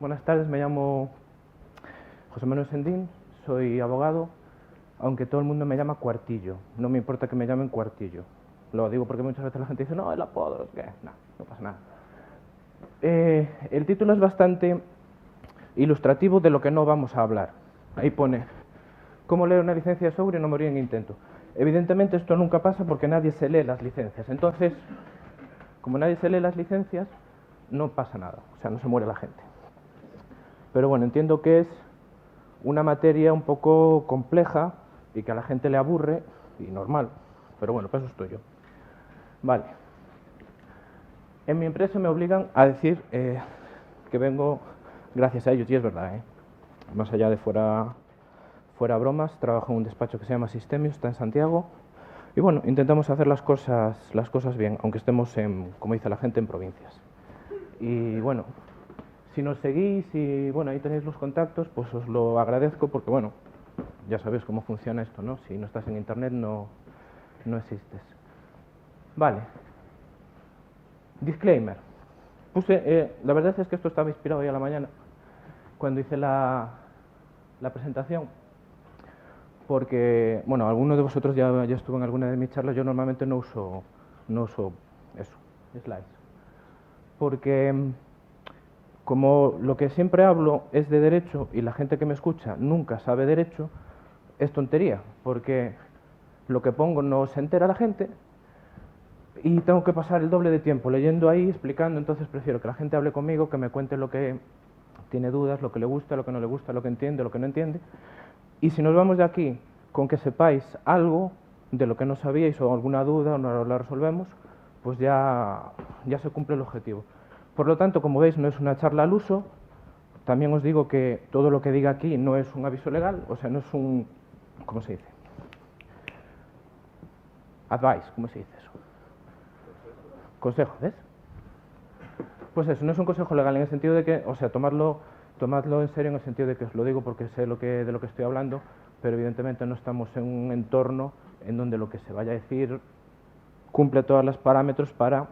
Buenas tardes, me llamo José Manuel Sendín, soy abogado, aunque todo el mundo me llama Cuartillo. No me importa que me llamen Cuartillo. Lo digo porque muchas veces la gente dice, no, el apodo, ¿qué? No, no pasa nada. El título es bastante ilustrativo de lo que no vamos a hablar. Ahí pone, ¿cómo leer una licencia de software y no morir en intento? Evidentemente esto nunca pasa porque nadie se lee las licencias. Entonces, como nadie se lee las licencias, no pasa nada, o sea, no se muere la gente. Pero bueno, entiendo que es una materia un poco compleja y que a la gente le aburre, y normal, pero bueno, para eso estoy yo. Vale. En mi empresa me obligan a decir que vengo gracias a ellos, y es verdad, más allá de fuera bromas, trabajo en un despacho que se llama Sistemius, está en Santiago, y bueno, intentamos hacer las cosas bien, aunque estemos, como dice la gente, en provincias. Y bueno, si nos seguís y bueno, ahí tenéis los contactos, pues os lo agradezco porque bueno, ya sabéis cómo funciona esto, ¿no? Si no estás en internet no existes. Vale. Disclaimer. La verdad es que esto estaba inspirado hoy a la mañana cuando hice la presentación, porque bueno, alguno de vosotros ya estuvo en alguna de mis charlas. Yo normalmente no uso eso, slides, porque como lo que siempre hablo es de derecho y la gente que me escucha nunca sabe derecho, es tontería, porque lo que pongo no se entera la gente y tengo que pasar el doble de tiempo leyendo ahí, explicando. Entonces prefiero que la gente hable conmigo, que me cuente lo que tiene dudas, lo que le gusta, lo que no le gusta, lo que entiende, lo que no entiende. Y si nos vamos de aquí con que sepáis algo de lo que no sabíais o alguna duda o no la resolvemos, pues ya se cumple el objetivo. Por lo tanto, como veis, no es una charla al uso. También os digo que todo lo que diga aquí no es un aviso legal, o sea, no es un... ¿Cómo se dice? Advice, ¿cómo se dice eso? Consejo, ¿ves? Pues eso, no es un consejo legal en el sentido de que, o sea, tomadlo en serio en el sentido de que os lo digo porque sé de lo que estoy hablando, pero evidentemente no estamos en un entorno en donde lo que se vaya a decir cumple todos los parámetros para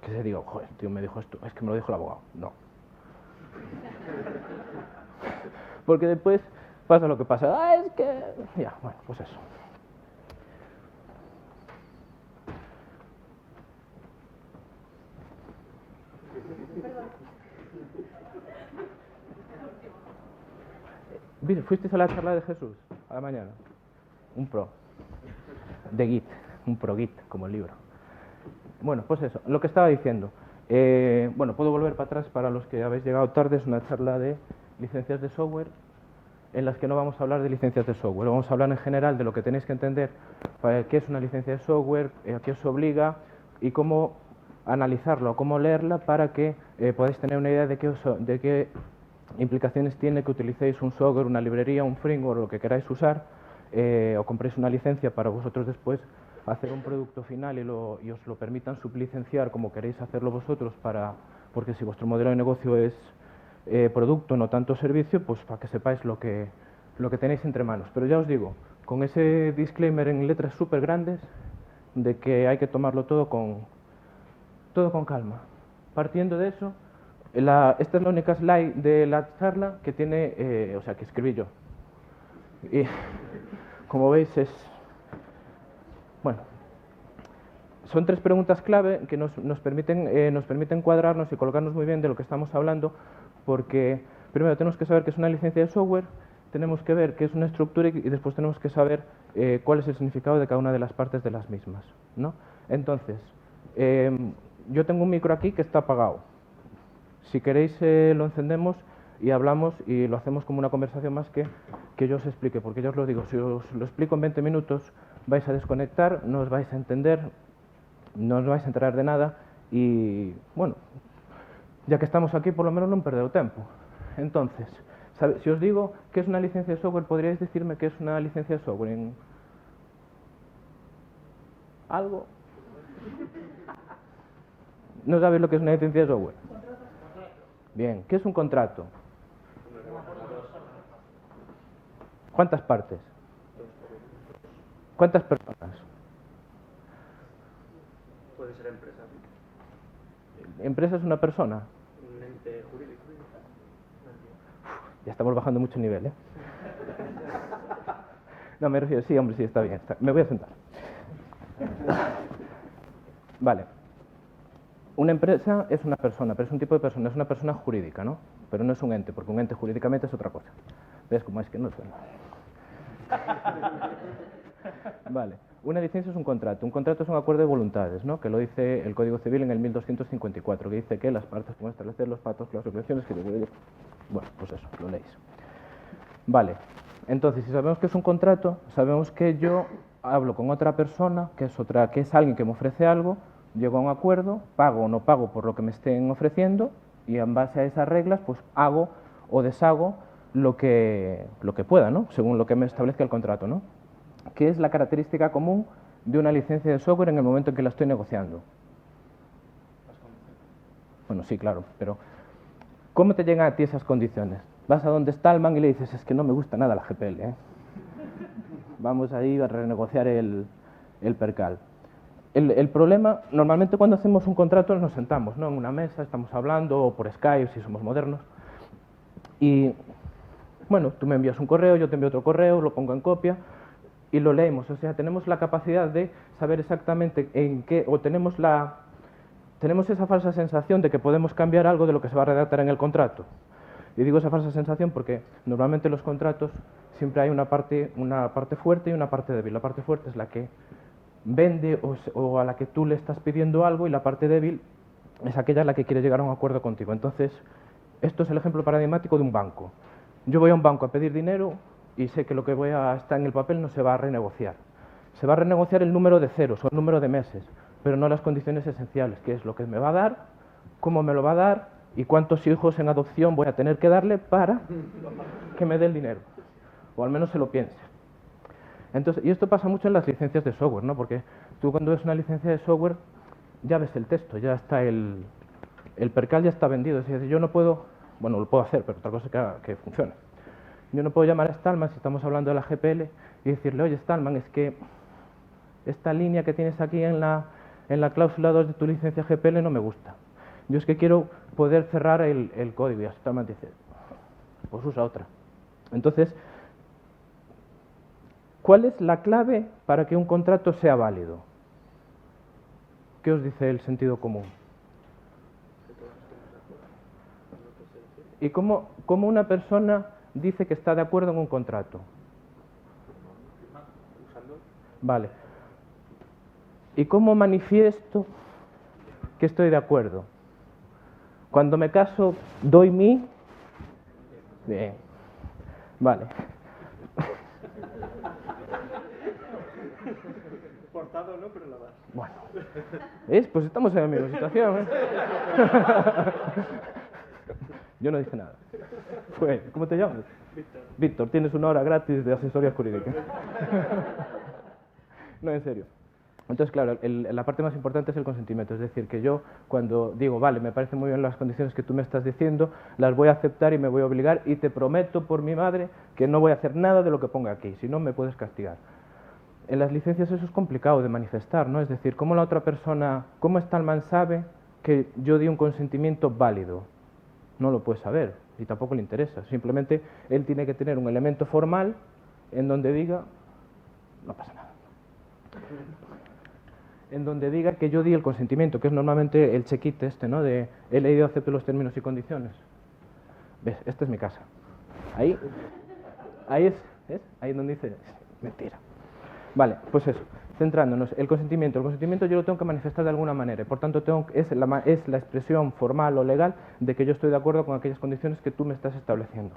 que se diga, joder, tío, me dijo esto, es que me lo dijo el abogado. No. Porque después pasa lo que pasa. Es que... Ya, bueno, pues eso. ¿Fuisteis a la charla de Jesús a la mañana? Un pro. De Git, un pro Git, como el libro. Bueno, pues eso, lo que estaba diciendo. Bueno, puedo volver para atrás para los que habéis llegado tarde. Es una charla de licencias de software en las que no vamos a hablar de licencias de software. Vamos a hablar en general de lo que tenéis que entender para qué es una licencia de software, a qué os obliga y cómo analizarla o cómo leerla para que podáis tener una idea de qué implicaciones tiene que utilicéis un software, una librería, un framework, lo que queráis usar, o compréis una licencia para vosotros después hacer un producto final y os lo permitan sublicenciar como queréis hacerlo vosotros, porque si vuestro modelo de negocio es producto, no tanto servicio, pues para que sepáis lo que tenéis entre manos. Pero ya os digo, con ese disclaimer en letras súper grandes de que hay que tomarlo todo con calma. Partiendo de eso, esta es la única slide de la charla que tiene, o sea, que escribí yo. Y como veis bueno, son 3 preguntas clave que nos permiten cuadrarnos y colocarnos muy bien de lo que estamos hablando, porque primero tenemos que saber qué es una licencia de software, tenemos que ver qué es una estructura y después tenemos que saber cuál es el significado de cada una de las partes de las mismas, ¿no? Entonces, yo tengo un micro aquí que está apagado. Si queréis lo encendemos y hablamos y lo hacemos como una conversación más que yo os explique, porque yo os lo digo, si os lo explico en 20 minutos vais a desconectar, no os vais a entender, no os vais a enterar de nada y, bueno, ya que estamos aquí, por lo menos no he perdido tiempo. Entonces, si os digo qué es una licencia de software, ¿podríais decirme qué es una licencia de software? ¿Algo? ¿No sabéis lo que es una licencia de software? Bien, ¿qué es un contrato? ¿Cuántas partes? ¿Cuántas personas? Puede ser empresa. ¿Empresa es una persona? Un ente jurídico. Ya estamos bajando mucho el nivel, ¿eh? No, me refiero, sí, hombre, sí, está bien. Me voy a sentar. Vale. Una empresa es una persona, pero es un tipo de persona, es una persona jurídica, ¿no? Pero no es un ente, porque un ente jurídicamente es otra cosa. ¿Ves cómo es que no suena? Vale. Una licencia es un contrato. Un contrato es un acuerdo de voluntades, ¿no? Que lo dice el Código Civil en el 1254, que dice que las partes pueden establecer los pactos, las obligaciones que... Bueno, pues eso, lo leéis. Vale. Entonces, si sabemos que es un contrato, sabemos que yo hablo con otra persona, que es alguien que me ofrece algo, llego a un acuerdo, pago o no pago por lo que me estén ofreciendo, y en base a esas reglas, pues hago o deshago lo que pueda, ¿no? Según lo que me establezca el contrato, ¿no? ¿Qué es la característica común de una licencia de software en el momento en que la estoy negociando? Bueno, sí, claro, pero ¿cómo te llegan a ti esas condiciones? Vas a donde está el man y le dices, es que no me gusta nada la GPL, ¿eh? Vamos a ir a renegociar el percal. El problema, normalmente cuando hacemos un contrato nos sentamos, ¿no? En una mesa, estamos hablando, o por Skype, si somos modernos, y, bueno, tú me envías un correo, yo te envío otro correo, lo pongo en copia, y lo leemos. O sea, tenemos la capacidad de saber exactamente en qué, o tenemos esa falsa sensación de que podemos cambiar algo de lo que se va a redactar en el contrato. Y digo esa falsa sensación porque normalmente en los contratos siempre hay una parte fuerte y una parte débil. La parte fuerte es la que vende o a la que tú le estás pidiendo algo, y la parte débil es aquella a la que quiere llegar a un acuerdo contigo. Entonces, esto es el ejemplo paradigmático de un banco. Yo voy a un banco a pedir dinero y sé que lo que está en el papel no se va a renegociar. Se va a renegociar el número de ceros o el número de meses, pero no las condiciones esenciales, que es lo que me va a dar, cómo me lo va a dar y cuántos hijos en adopción voy a tener que darle para que me dé el dinero, o al menos se lo piense. Entonces, y esto pasa mucho en las licencias de software, ¿no? Porque tú cuando ves una licencia de software ya ves el texto, ya está el percal ya está vendido. Es decir, yo no puedo, bueno, lo puedo hacer, pero otra cosa es que funcione. Yo no puedo llamar a Stallman, si estamos hablando de la GPL, y decirle, oye, Stallman, es que esta línea que tienes aquí en la cláusula 2 de tu licencia GPL no me gusta. Yo es que quiero poder cerrar el código. Y Stallman dice, pues usa otra. Entonces, ¿cuál es la clave para que un contrato sea válido? ¿Qué os dice el sentido común? ¿Y cómo una persona dice que está de acuerdo en un contrato? Vale. ¿Y cómo manifiesto que estoy de acuerdo? Cuando me caso, doy mi... Bien. Vale. Forzado no, pero lo das. Bueno. ¿Ves? Pues estamos en la misma situación, ¿eh? Yo no dije nada. ¿Cómo te llamas? Víctor. Víctor, tienes una hora gratis de asesoría jurídica. No, en serio. Entonces, claro, la parte más importante es el consentimiento. Es decir, que yo cuando digo, vale, me parecen muy bien las condiciones que tú me estás diciendo, las voy a aceptar y me voy a obligar, y te prometo por mi madre que no voy a hacer nada de lo que ponga aquí, si no me puedes castigar. En las licencias eso es complicado de manifestar, ¿no? Es decir, ¿cómo la otra persona, cómo Stallman sabe que yo di un consentimiento válido? No lo puede saber y tampoco le interesa. Simplemente él tiene que tener un elemento formal en donde diga, no pasa nada, en donde diga que yo di el consentimiento, que es normalmente el chequite este, ¿no? De he leído, acepto los términos y condiciones. ¿Ves? Esta es mi casa. Ahí es, ¿ves? Ahí es donde dice, mentira. Vale, pues eso, centrándonos, el consentimiento yo lo tengo que manifestar de alguna manera, y por tanto es la expresión formal o legal de que yo estoy de acuerdo con aquellas condiciones que tú me estás estableciendo.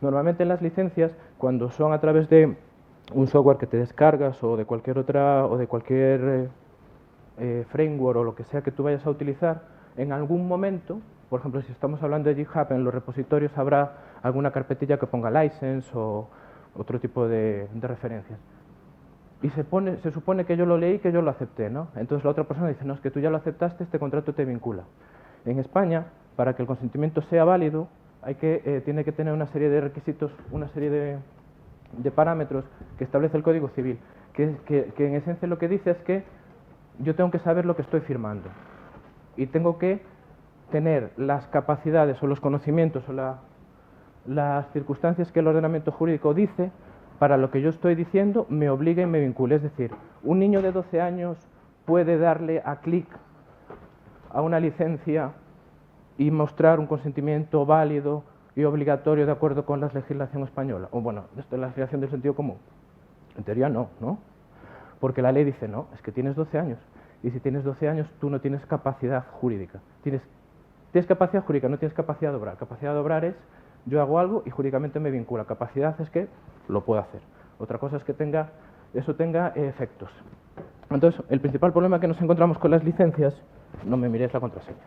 Normalmente en las licencias, cuando son a través de un software que te descargas o de cualquier framework o lo que sea que tú vayas a utilizar, en algún momento, por ejemplo, si estamos hablando de GitHub, en los repositorios habrá alguna carpetilla que ponga license o otro tipo de referencias. Y se supone que yo lo leí, que yo lo acepté, ¿no? Entonces la otra persona dice, no, es que tú ya lo aceptaste, este contrato te vincula. En España, para que el consentimiento sea válido, tiene que tener una serie de requisitos, una serie de parámetros que establece el Código Civil, que en esencia lo que dice es que yo tengo que saber lo que estoy firmando y tengo que tener las capacidades o los conocimientos las circunstancias que el ordenamiento jurídico dice para lo que yo estoy diciendo me obliga y me vincule. Es decir, un niño de 12 años puede darle a clic a una licencia y mostrar un consentimiento válido y obligatorio de acuerdo con la legislación española. O bueno, esto es la legislación del sentido común. En teoría no, ¿no? Porque la ley dice, no, es que tienes 12 años. Y si tienes 12 años, tú no tienes capacidad jurídica. Tienes capacidad jurídica, no tienes capacidad de obrar. Capacidad de obrar es, yo hago algo y jurídicamente me vincula. Capacidad es que lo puedo hacer. Otra cosa es que eso tenga efectos. Entonces, el principal problema que nos encontramos con las licencias, no me miréis la contraseña,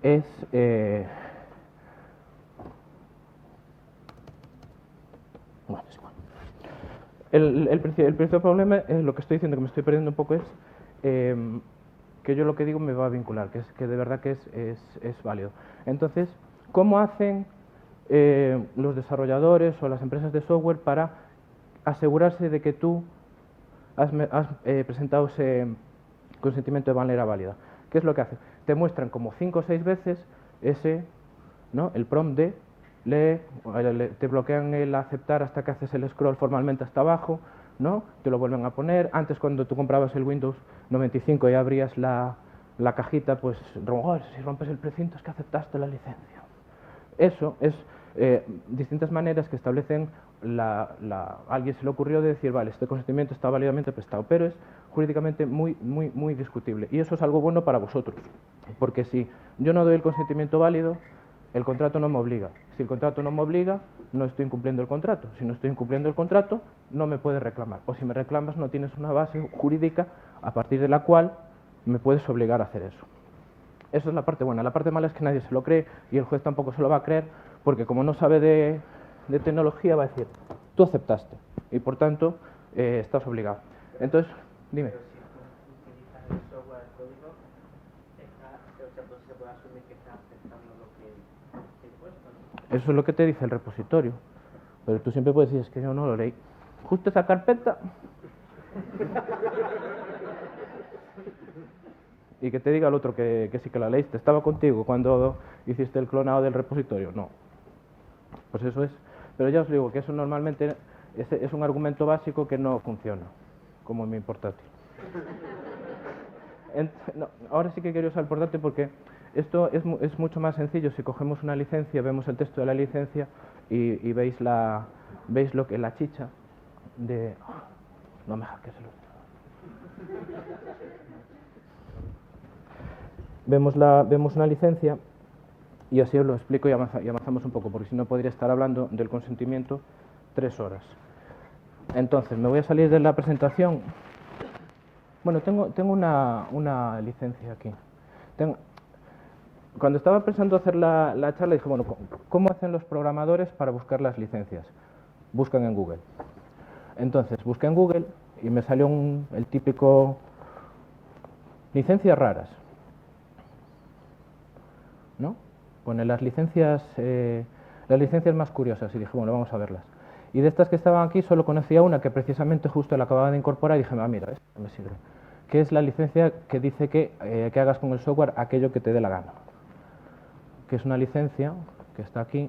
es... bueno, es igual. El principal problema es lo que estoy diciendo, que me estoy perdiendo un poco, es que yo lo que digo me va a vincular, que de verdad que es válido. Entonces, ¿cómo hacen los desarrolladores o las empresas de software para asegurarse de que tú has presentado ese consentimiento de manera válida? ¿Qué es lo que hacen? Te muestran como 5 o 6 veces el prompt de te bloquean el aceptar hasta que haces el scroll formalmente hasta abajo, ¿no? Te lo vuelven a poner. Antes, cuando tú comprabas el Windows 95 y abrías la cajita, pues, si rompes el precinto es que aceptaste la licencia. Eso es distintas maneras que establecen alguien se le ocurrió de decir, vale, este consentimiento está válidamente prestado, pero es jurídicamente muy discutible. Y eso es algo bueno para vosotros, porque si yo no doy el consentimiento válido, el contrato no me obliga. Si el contrato no me obliga, no estoy incumpliendo el contrato. Si no estoy incumpliendo el contrato, no me puedes reclamar. O si me reclamas, no tienes una base jurídica a partir de la cual me puedes obligar a hacer eso. Eso es la parte buena. La parte mala es que nadie se lo cree y el juez tampoco se lo va a creer, porque como no sabe de tecnología, va a decir, tú aceptaste y por tanto estás obligado. Entonces, dime. Pero si utilizas el software de código, se puede asumir que está aceptando lo que he puesto, ¿no? Eso es lo que te dice el repositorio. Pero tú siempre puedes decir, es que yo no lo leí. Justo esa carpeta. Y que te diga el otro que sí que la leíste. Estaba contigo cuando hiciste el clonado del repositorio. No. Pues eso es. Pero ya os digo que eso normalmente es un argumento básico que no funciona, como en mi portátil. No, ahora sí que quiero usar el portátil porque esto es mucho más sencillo. Si cogemos una licencia, vemos el texto de la licencia y veis la chicha de... no me hackees el ordenador. Vemos una licencia y así os lo explico y avanzamos un poco, porque si no podría estar hablando del consentimiento 3 horas. Entonces, me voy a salir de la presentación. Bueno, tengo una licencia aquí. Cuando estaba pensando hacer la charla, dije, bueno, ¿cómo hacen los programadores para buscar las licencias? Buscan en Google. Entonces, busqué en Google y me salió el típico licencias raras, ¿no? Pone las licencias más curiosas y dije, bueno, vamos a verlas. Y de estas que estaban aquí solo conocía una que precisamente justo la acababa de incorporar y dije, mira, esta me sirve. Que es la licencia que dice que hagas con el software aquello que te dé la gana. Que es una licencia que está aquí.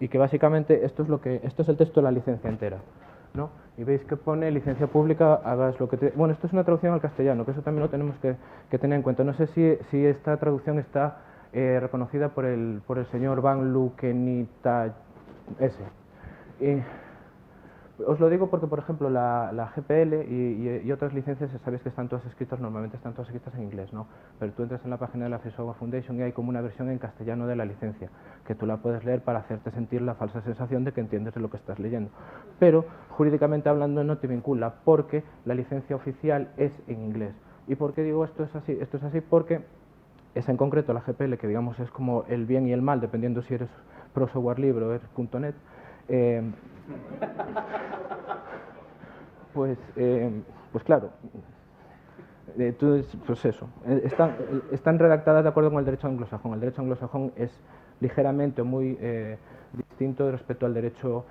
Y que básicamente esto es el texto de la licencia entera, ¿no? Y veis que pone licencia pública, hagas lo que te... Bueno, esto es una traducción al castellano, que eso también lo tenemos que tener en cuenta. No sé si esta traducción está reconocida por el señor Van Lukenita S. Os lo digo porque, por ejemplo, la GPL y otras licencias, sabéis que están todas escritas, normalmente están todas escritas en inglés, ¿no? Pero tú entras en la página de la Free Software Foundation y hay como una versión en castellano de la licencia, que tú la puedes leer para hacerte sentir la falsa sensación de que entiendes de lo que estás leyendo. Pero, jurídicamente hablando, no te vincula, porque la licencia oficial es en inglés. ¿Y por qué digo esto es así? Esto es así porque esa en concreto, la GPL, que digamos es como el bien y el mal, dependiendo si eres pro software libre o eres .net, pues claro, pues eso, están redactadas de acuerdo con el derecho anglosajón. El derecho anglosajón es ligeramente o muy distinto respecto al derecho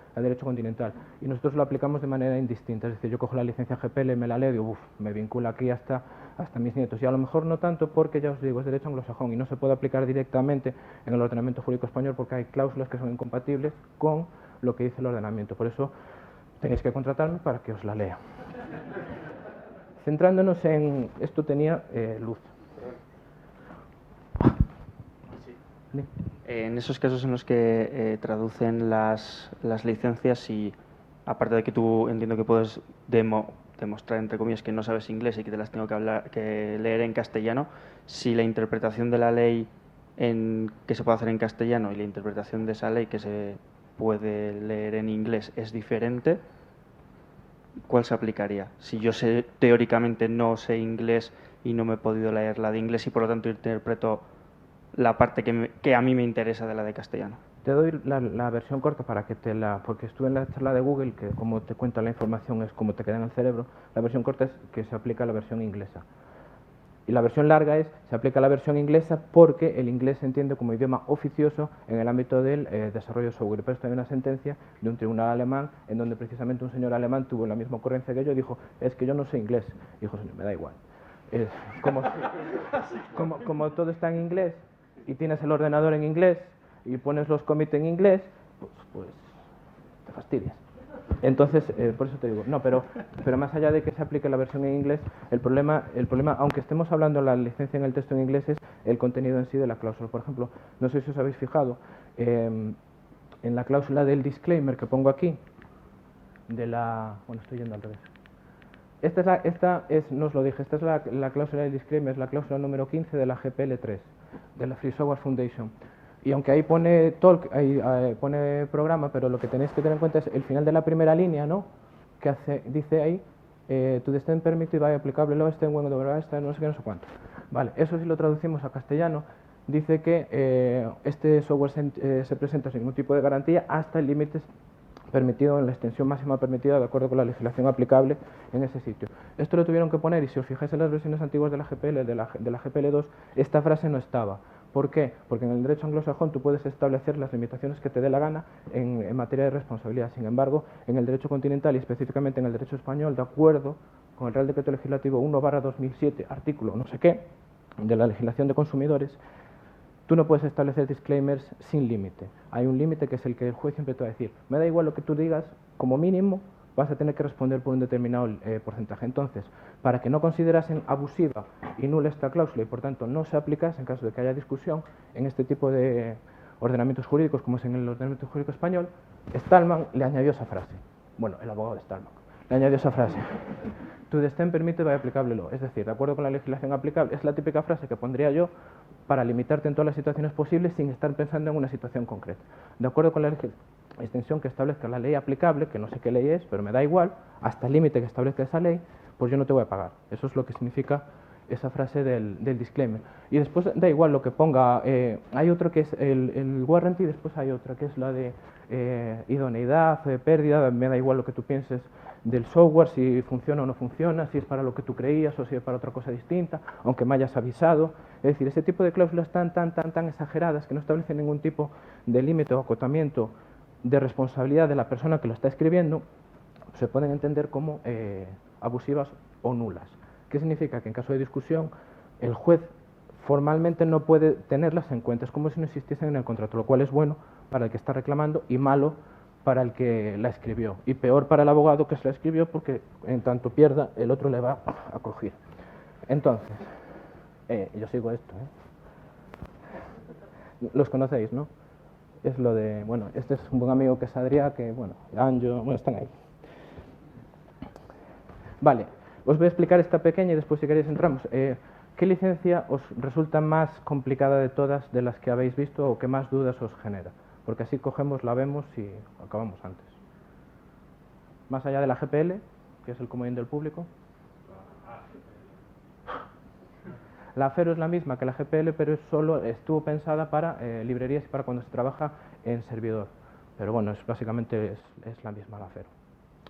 continental. Y nosotros lo aplicamos de manera indistinta. Es decir, yo cojo la licencia GPL, me la leo y digo, me vincula aquí hasta mis nietos. Y a lo mejor no tanto porque, ya os digo, es derecho anglosajón y no se puede aplicar directamente en el ordenamiento jurídico español porque hay cláusulas que son incompatibles con lo que dice el ordenamiento. Por eso tenéis que contratarme para que os la lea. Centrándonos en... Esto tenía luz. Sí. En esos casos en los que traducen las licencias y, aparte de que tú entiendo que puedes demostrar, entre comillas, que no sabes inglés y que te las tengo que leer en castellano, si la interpretación de la ley que se puede hacer en castellano y la interpretación de esa ley que se puede leer en inglés es diferente, ¿cuál se aplicaría? Si yo teóricamente no sé inglés y no me he podido leer la de inglés y por lo tanto interpreto la parte que a mí me interesa de la de castellano. Te doy la versión corta para que porque estuve en la charla de Google, que como te cuenta la información es como te queda en el cerebro. La versión corta es que se aplica la versión inglesa. Y la versión larga se aplica la versión inglesa porque el inglés se entiende como idioma oficioso en el ámbito del desarrollo de software. Pero esto hay una sentencia de un tribunal alemán en donde precisamente un señor alemán tuvo la misma ocurrencia que yo y dijo, es que yo no sé inglés. Y dijo, señor, me da igual. Como todo está en inglés y tienes el ordenador en inglés y pones los commits en inglés, pues te fastidias. Entonces, por eso te digo, no, pero más allá de que se aplique la versión en inglés, el problema, aunque estemos hablando de la licencia en el texto en inglés, es el contenido en sí de la cláusula. Por ejemplo, no sé si os habéis fijado, en la cláusula del disclaimer que pongo aquí, bueno, estoy yendo al revés. No os lo dije, esta es la cláusula del disclaimer, es la cláusula número 15 de la GPL3, de la Free Software Foundation. Y aunque ahí pone talk, pone programa, pero lo que tenéis que tener en cuenta es el final de la primera línea, ¿no? Dice ahí, to the extent permitted by applicable law, when no sé qué, no sé cuánto. Vale, eso si lo traducimos a castellano, dice que este software se presenta sin ningún tipo de garantía hasta el límite permitido en la extensión máxima permitida de acuerdo con la legislación aplicable en ese sitio. Esto lo tuvieron que poner y si os fijáis en las versiones antiguas de la GPL, de la GPL2, esta frase no estaba. ¿Por qué? Porque en el derecho anglosajón tú puedes establecer las limitaciones que te dé la gana en materia de responsabilidad. Sin embargo, en el derecho continental y específicamente en el derecho español, de acuerdo con el Real Decreto Legislativo 1/2007, artículo no sé qué, de la legislación de consumidores, tú no puedes establecer disclaimers sin límite. Hay un límite que es el que el juez siempre te va a decir. Me da igual lo que tú digas, como mínimo vas a tener que responder por un determinado porcentaje. Entonces, para que no considerasen abusiva y nula esta cláusula y por tanto no se aplicase en caso de que haya discusión en este tipo de ordenamientos jurídicos como es en el ordenamiento jurídico español, Stallman le añadió esa frase. Bueno, el abogado de Stallman le añadió esa frase. To the extent permitted by applicable law. Es decir, de acuerdo con la legislación aplicable, es la típica frase que pondría yo para limitarte en todas las situaciones posibles sin estar pensando en una situación concreta. De acuerdo con la extensión que establezca la ley aplicable, que no sé qué ley es, pero me da igual, hasta el límite que establezca esa ley, pues yo no te voy a pagar. Eso es lo que significa esa frase del disclaimer. Y después da igual lo que ponga, hay otro que es el warranty, después hay otra que es la de idoneidad, pérdida, me da igual lo que tú pienses del software, si funciona o no funciona, si es para lo que tú creías o si es para otra cosa distinta, aunque me hayas avisado. Es decir, ese tipo de cláusulas tan exageradas que no establecen ningún tipo de límite o acotamiento de responsabilidad de la persona que lo está escribiendo, se pueden entender como abusivas o nulas. ¿Qué significa? Que en caso de discusión el juez formalmente no puede tenerlas en cuenta, es como si no existiesen en el contrato, lo cual es bueno para el que está reclamando y malo para el que la escribió, y peor para el abogado que se la escribió porque en tanto pierda el otro le va a coger. Entonces, yo sigo esto, los conocéis, ¿no? Es lo de, bueno, este es un buen amigo que es Adrià, que, bueno, Anjo, bueno, están ahí. Vale, os voy a explicar esta pequeña y después si queréis entramos. ¿Qué licencia os resulta más complicada de todas de las que habéis visto o que más dudas os genera? Porque así cogemos, la vemos y acabamos antes. Más allá de la GPL, que es el comodín del público. La FERO es la misma que la GPL, pero estuvo pensada para librerías y para cuando se trabaja en servidor. Pero bueno, básicamente es la misma la FERO.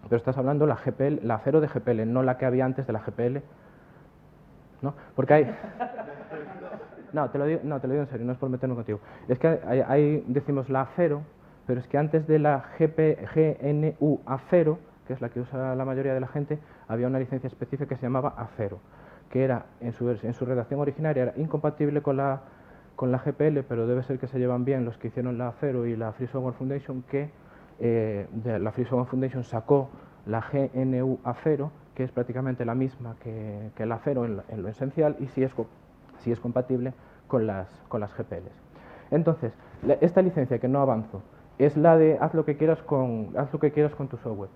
Pero estás hablando la FERO de GPL, no la que había antes de la GPL. ¿No? Porque hay... No, te lo digo en serio, no es por meterme contigo. Es que ahí decimos la FERO, pero es que antes de la GNU A0, que es la que usa la mayoría de la gente, había una licencia específica que se llamaba A0, que era, en su redacción originaria, era incompatible con la GPL, pero debe ser que se llevan bien los que hicieron la A0 y la Free Software Foundation, que la Free Software Foundation sacó la GNU A0, que es prácticamente la misma que la A0 en lo esencial, y sí es compatible con las GPLs. Entonces, esta licencia, que no avanzo, es la de haz lo que quieras con tu software.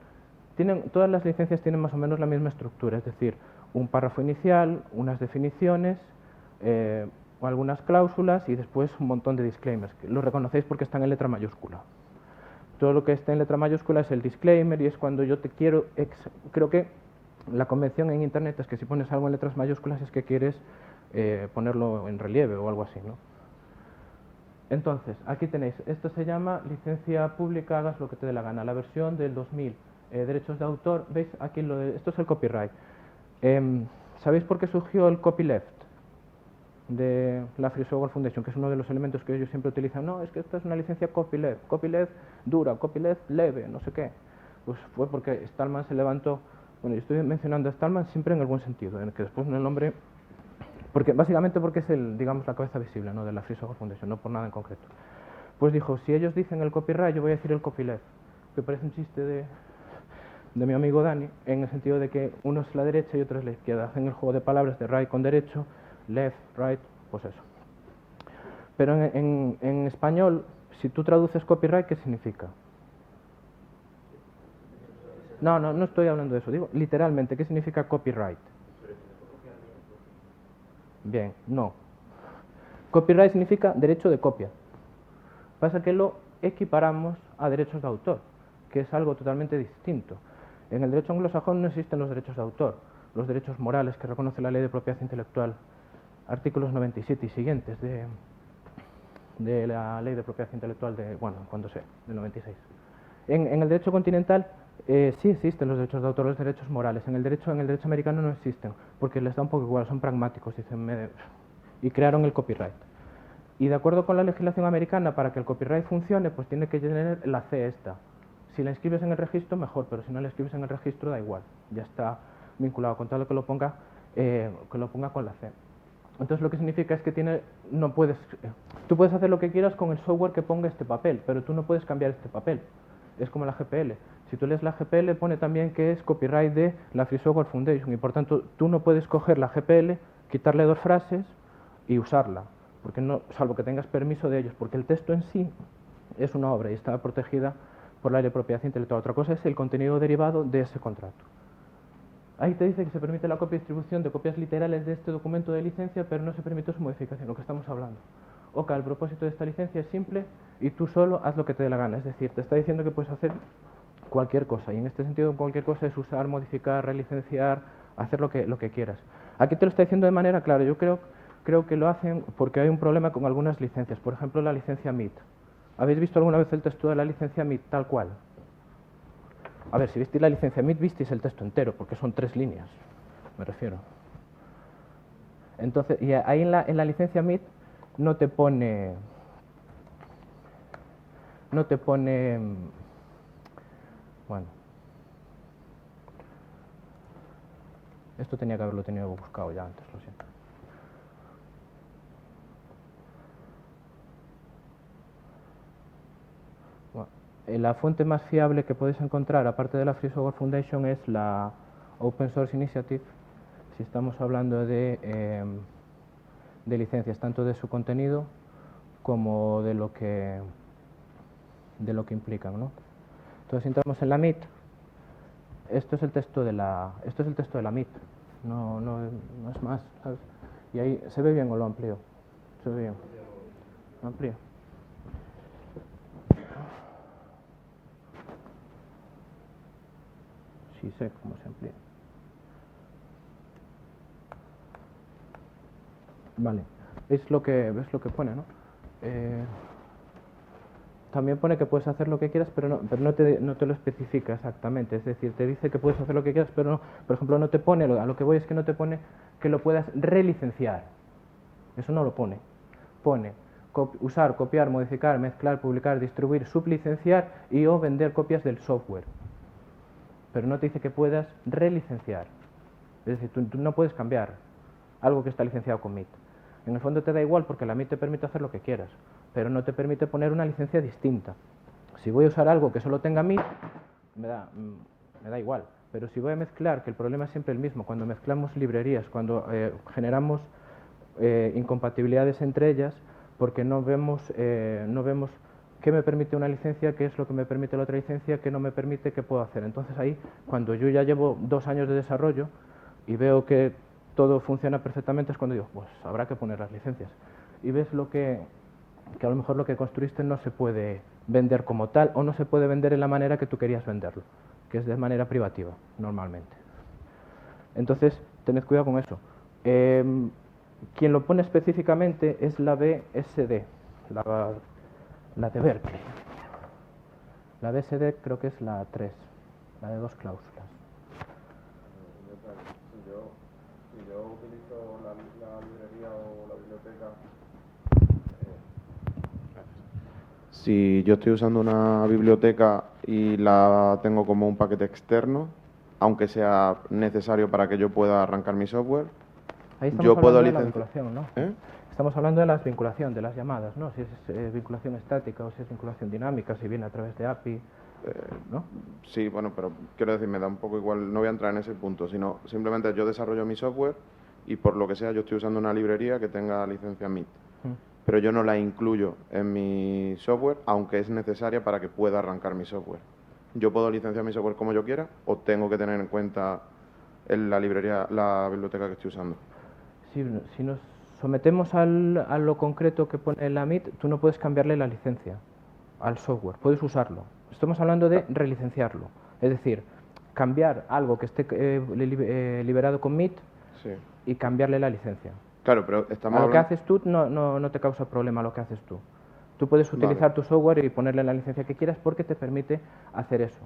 Todas las licencias tienen más o menos la misma estructura, es decir, un párrafo inicial, unas definiciones, o algunas cláusulas y después un montón de disclaimers. Lo reconocéis porque están en letra mayúscula. Todo lo que está en letra mayúscula es el disclaimer y es cuando yo te quiero... Creo que la convención en Internet es que si pones algo en letras mayúsculas es que quieres ponerlo en relieve o algo así, ¿no? Entonces, aquí tenéis, esto se llama licencia pública, hagas lo que te dé la gana, la versión del 2000, derechos de autor, veis aquí, esto es el copyright. ¿Sabéis por qué surgió el copyleft de la Free Software Foundation, que es uno de los elementos que ellos siempre utilizan? No, es que esta es una licencia copyleft dura, copyleft leve, no sé qué. Pues fue porque Stallman se levantó, bueno, yo estoy mencionando a Stallman siempre en el buen sentido, en el que después no el nombre... Básicamente porque es digamos, la cabeza visible, ¿no?, de la Free Software Foundation, no por nada en concreto. Pues dijo, si ellos dicen el copyright, yo voy a decir el copyleft, que parece un chiste de mi amigo Dani, en el sentido de que uno es la derecha y otro es la izquierda. Hacen el juego de palabras de right con derecho, left, right, pues eso. Pero en español, si tú traduces copyright, ¿qué significa? No estoy hablando de eso, digo literalmente, ¿qué significa copyright? Bien, no. Copyright significa derecho de copia. Pasa que lo equiparamos a derechos de autor, que es algo totalmente distinto. En el derecho anglosajón no existen los derechos de autor, los derechos morales que reconoce la Ley de Propiedad Intelectual, artículos 97 y siguientes de la Ley de Propiedad Intelectual del 96. En el derecho continental sí existen los derechos de autor, los derechos morales. En el derecho americano no existen, porque les da un poco igual, son pragmáticos, dicen, y crearon el copyright. Y de acuerdo con la legislación americana, para que el copyright funcione, pues tiene que tener la C esta. Si la inscribes en el registro, mejor, pero si no la inscribes en el registro, da igual. Ya está vinculado, con tal que lo ponga con la C. Entonces lo que significa es que tú puedes hacer lo que quieras con el software que ponga este papel, pero tú no puedes cambiar este papel. Es como la GPL. Si tú lees la GPL, pone también que es copyright de la Free Software Foundation y por tanto tú no puedes coger la GPL, quitarle dos frases y usarla, porque no, salvo que tengas permiso de ellos, porque el texto en sí es una obra y está protegida por la Ley de Propiedad Intelectual. Otra cosa es el contenido derivado de ese contrato. Ahí te dice que se permite la copia y distribución de copias literales de este documento de licencia, pero no se permite su modificación, lo que estamos hablando. Oca, el propósito de esta licencia es simple y tú solo haz lo que te dé la gana. Es decir, te está diciendo que puedes hacer cualquier cosa, y en este sentido cualquier cosa es usar, modificar, relicenciar, hacer lo que quieras. Aquí te lo está diciendo de manera clara. Yo creo que lo hacen porque hay un problema con algunas licencias. Por ejemplo, la licencia MIT. ¿Habéis visto alguna vez el texto de la licencia MIT tal cual? A ver, si visteis la licencia MIT, visteis el texto entero, porque son 3 líneas, me refiero. Entonces, y ahí en la licencia MIT no te pone, bueno, esto tenía que haberlo tenido buscado ya antes, lo siento. Bueno, la fuente más fiable que podéis encontrar, aparte de la Free Software Foundation, es la Open Source Initiative, si estamos hablando de licencias, tanto de su contenido como de lo que implican, ¿no? Entonces, si entramos en la MIT, esto es el texto de la MIT, no es más, ¿sabes? Y ahí se ve bien o lo amplío, se ve bien, lo amplío. Sí sé cómo se amplía. Vale, ves lo que pone, ¿no? También pone que puedes hacer lo que quieras, pero no te lo especifica exactamente. Es decir, te dice que puedes hacer lo que quieras, pero no, por ejemplo, no te pone, a lo que voy es que no te pone que lo puedas relicenciar. Eso no lo pone. Pone usar, copiar, modificar, mezclar, publicar, distribuir, sublicenciar y o vender copias del software. Pero no te dice que puedas relicenciar. Es decir, tú no puedes cambiar algo que está licenciado con MIT. En el fondo te da igual porque la MIT te permite hacer lo que quieras, pero no te permite poner una licencia distinta. Si voy a usar algo que solo tenga MIT, me da igual. Pero si voy a mezclar, que el problema es siempre el mismo, cuando mezclamos librerías, cuando generamos incompatibilidades entre ellas, porque no vemos qué me permite una licencia, qué es lo que me permite la otra licencia, qué no me permite, qué puedo hacer. Entonces ahí, cuando yo ya llevo 2 años de desarrollo y veo que todo funciona perfectamente, es cuando digo, pues habrá que poner las licencias. Y ves que a lo mejor lo que construiste no se puede vender como tal o no se puede vender en la manera que tú querías venderlo, que es de manera privativa, normalmente. Entonces, tened cuidado con eso. Quien lo pone específicamente es la BSD, la de Berkeley. La BSD creo que es la 3, la de 2 cláusulas. Si yo utilizo la librería o la biblioteca, si yo estoy usando una biblioteca y la tengo como un paquete externo, aunque sea necesario para que yo pueda arrancar mi software, Ahí estamos yo puedo hablando de la licenciar. vinculación, ¿no? ¿Eh? Estamos hablando de la vinculación, de las llamadas, ¿no? Si es vinculación estática o si es vinculación dinámica, si viene a través de API, ¿no? Sí, bueno, pero quiero decir, me da un poco igual, no voy a entrar en ese punto, sino simplemente yo desarrollo mi software y por lo que sea yo estoy usando una librería que tenga licencia MIT, pero yo no la incluyo en mi software, aunque es necesaria para que pueda arrancar mi software. Yo puedo licenciar mi software como yo quiera o tengo que tener en cuenta la librería, la biblioteca que estoy usando. Si nos sometemos a lo concreto que pone la MIT, tú no puedes cambiarle la licencia al software, puedes usarlo. Estamos hablando de relicenciarlo, es decir, cambiar algo que esté liberado con MIT Sí. y cambiarle la licencia. Claro, pero estamos A lo que hablando... haces tú no te causa problema lo que haces tú. Tú puedes utilizar tu software y ponerle la licencia que quieras porque te permite hacer eso.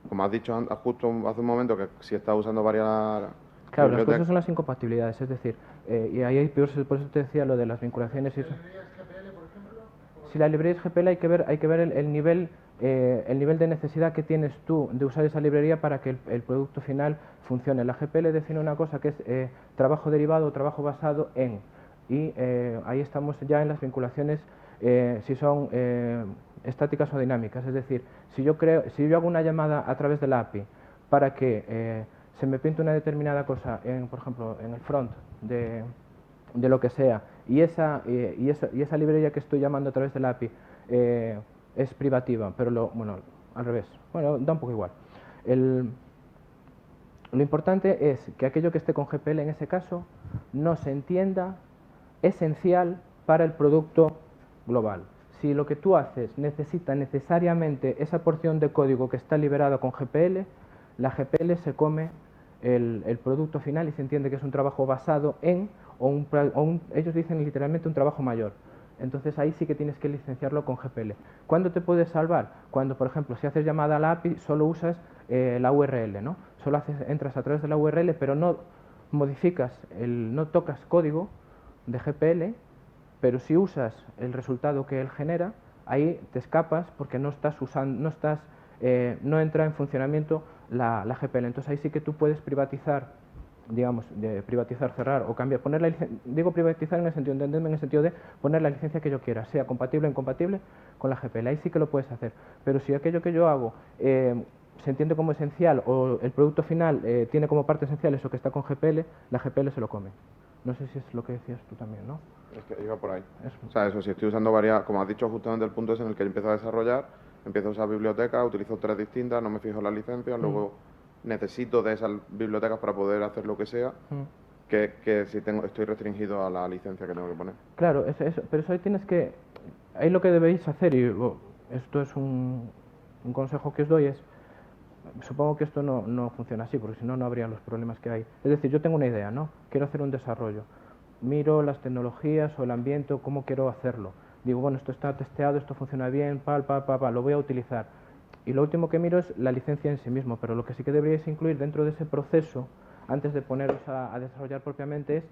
Como has dicho justo hace un momento, que si estás usando varias... Claro, las bibliotecas... cosas son las incompatibilidades, es decir, y ahí hay peor, por eso te decía lo de las vinculaciones y eso. Si la librería es GPL hay que ver el nivel de necesidad que tienes tú de usar esa librería para que el producto final funcione. La GPL define una cosa que es trabajo derivado o trabajo basado en, y ahí estamos ya en las vinculaciones si son estáticas o dinámicas, es decir, si yo hago una llamada a través de la API para que se me pinte una determinada cosa, por ejemplo, en el front de lo que sea, y esa librería que estoy llamando a través de la API es privativa, pero al revés, da un poco igual. Lo importante es que aquello que esté con GPL en ese caso no se entienda esencial para el producto global. Si lo que tú haces necesita necesariamente esa porción de código que está liberada con GPL, la GPL se come el producto final y se entiende que es un trabajo basado en, ellos dicen literalmente un trabajo mayor. Entonces ahí sí que tienes que licenciarlo con GPL. ¿Cuándo te puedes salvar? Cuando, por ejemplo, si haces llamada a la API, solo usas la URL, ¿no? Solo entras a través de la URL, pero no modificas, no tocas código de GPL, pero si usas el resultado que él genera, ahí te escapas porque no entra en funcionamiento la GPL. Entonces ahí sí que tú puedes privatizar, digamos, cerrar o cambiar, poner la licencia, digo privatizar en el sentido, entenderme en el sentido de poner la licencia que yo quiera, sea compatible o incompatible con la GPL, ahí sí que lo puedes hacer. Pero si aquello que yo hago se entiende como esencial o el producto final tiene como parte esencial eso que está con GPL, la GPL se lo come. No sé si es lo que decías tú también, ¿no? Es que iba por ahí. Eso. O sea, eso, si estoy usando varias, como has dicho, justamente el punto es en el que empiezo a desarrollar, empiezo a usar bibliotecas, utilizo 3 distintas, no me fijo en las licencias, luego necesito de esas bibliotecas para poder hacer lo que sea, que si estoy restringido a la licencia que tengo que poner. Claro, pero eso ahí lo que debéis hacer, y esto es un consejo que os doy, es, supongo que esto no funciona así, porque si no, no habría los problemas que hay. Es decir, yo tengo una idea, ¿no? Quiero hacer un desarrollo. Miro las tecnologías o el ambiente o cómo quiero hacerlo. Digo, bueno, esto está testeado, esto funciona bien, lo voy a utilizar. Y lo último que miro es la licencia en sí mismo, pero lo que sí que deberíais incluir dentro de ese proceso, antes de poneros a desarrollar propiamente, es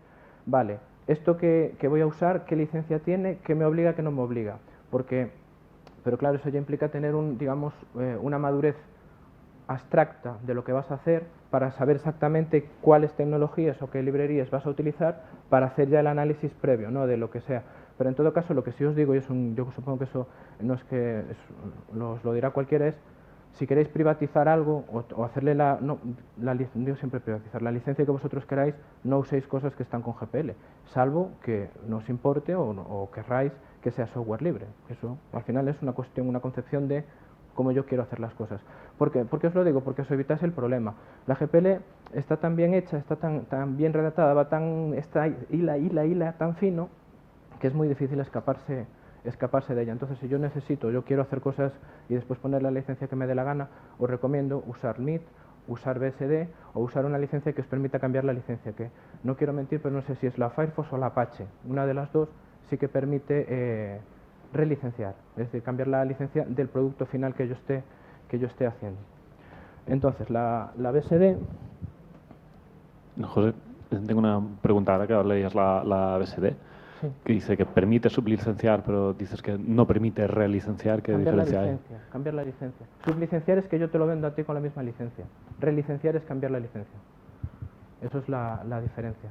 vale, esto que voy a usar, ¿qué licencia tiene? ¿Qué me obliga? ¿Qué no me obliga? Pero claro, eso ya implica tener digamos, una madurez abstracta de lo que vas a hacer para saber exactamente cuáles tecnologías o qué librerías vas a utilizar para hacer ya el análisis previo, ¿no?, de lo que sea. Pero en todo caso, lo que sí os digo, y yo supongo que eso no es que os lo dirá cualquiera, es si queréis privatizar algo o hacerle digo siempre privatizar, la licencia que vosotros queráis, no uséis cosas que están con GPL, salvo que nos importe o querráis que sea software libre. Eso al final es una cuestión, una concepción de cómo yo quiero hacer las cosas. ¿Por qué? ¿Por qué os lo digo? Porque os evitáis el problema. La GPL está tan bien hecha, está tan bien redactada, está hila tan fino, que es muy difícil escaparse de ella. Entonces, si yo quiero hacer cosas y después poner la licencia que me dé la gana, os recomiendo usar MIT, usar BSD o usar una licencia que os permita cambiar la licencia, que no quiero mentir, pero no sé si es la Firefox o la Apache. Una de las dos sí que permite relicenciar, es decir, cambiar la licencia del producto final que yo esté haciendo. Entonces, la BSD... José, tengo una pregunta ahora que leías la BSD. Sí. Que dice que permite sublicenciar, pero dices que no permite relicenciar. ¿Qué diferencia hay? Cambiar la licencia. Sublicenciar es que yo te lo vendo a ti con la misma licencia. Relicenciar es cambiar la licencia. Eso es la diferencia.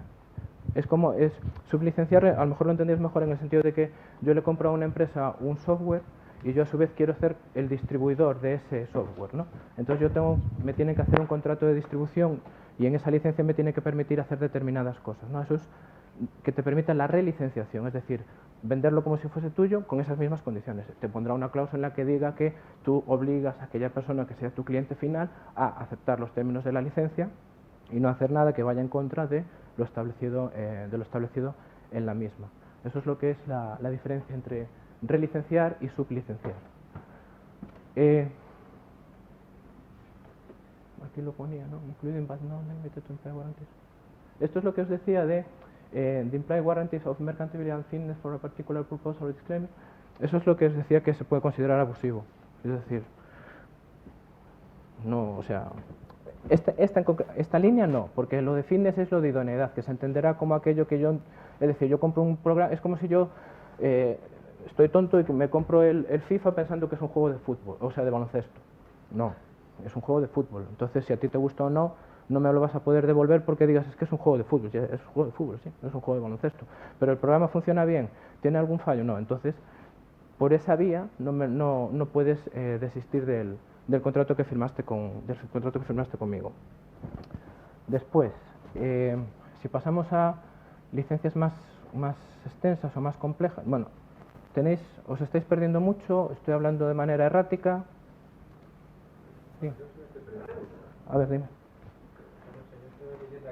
Sublicenciar, a lo mejor lo entendéis mejor en el sentido de que yo le compro a una empresa un software y yo a su vez quiero ser el distribuidor de ese software, ¿no? Entonces me tienen que hacer un contrato de distribución y en esa licencia me tiene que permitir hacer determinadas cosas, ¿no? Eso es que te permita la relicenciación, es decir, venderlo como si fuese tuyo con esas mismas condiciones. Te pondrá una cláusula en la que diga que tú obligas a aquella persona que sea tu cliente final a aceptar los términos de la licencia y no hacer nada que vaya en contra de lo establecido en la misma. Eso es lo que es la diferencia entre relicenciar y sublicenciar. Aquí lo ponía, ¿no? Including but not limited to implied warranties. Esto es lo que os decía de the implied warranties of mercantile and fitness for a particular purpose or its claim. Eso es lo que os decía que se puede considerar abusivo. Es decir, no, o sea, esta línea no, porque lo de fitness es lo de idoneidad, que se entenderá como aquello que yo, es decir, yo compro un programa, es como si yo estoy tonto y que me compro el FIFA pensando que es un juego de fútbol, o sea, de baloncesto. No, es un juego de fútbol. Entonces, si a ti te gusta o no, no me lo vas a poder devolver porque digas es que es un juego de fútbol. Es un juego de fútbol, sí, no es un juego de baloncesto. Pero el programa funciona bien, ¿tiene algún fallo? No. Entonces, por esa vía no puedes desistir del contrato que firmaste conmigo. Después, si pasamos a licencias más extensas o más complejas, bueno, os estáis perdiendo mucho, estoy hablando de manera errática. Sí. A ver, dime.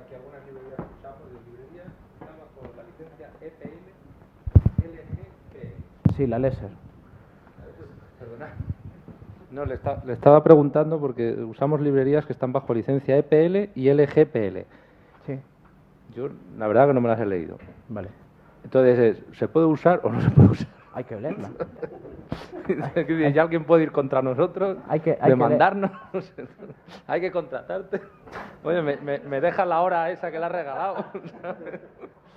Que algunas librerías que usamos de librerías están bajo la licencia EPL LGPL. Sí, la Lesser. Perdona. No, le estaba preguntando porque usamos librerías que están bajo licencia EPL y LGPL. Sí. Yo, la verdad, que no me las he leído. Vale. Entonces, ¿se puede usar o no se puede usar? Hay que leerla. ¿Ya alguien puede ir contra nosotros? Hay que demandarnos. Hay que contratarte. Oye, me dejas la hora esa que la has regalado.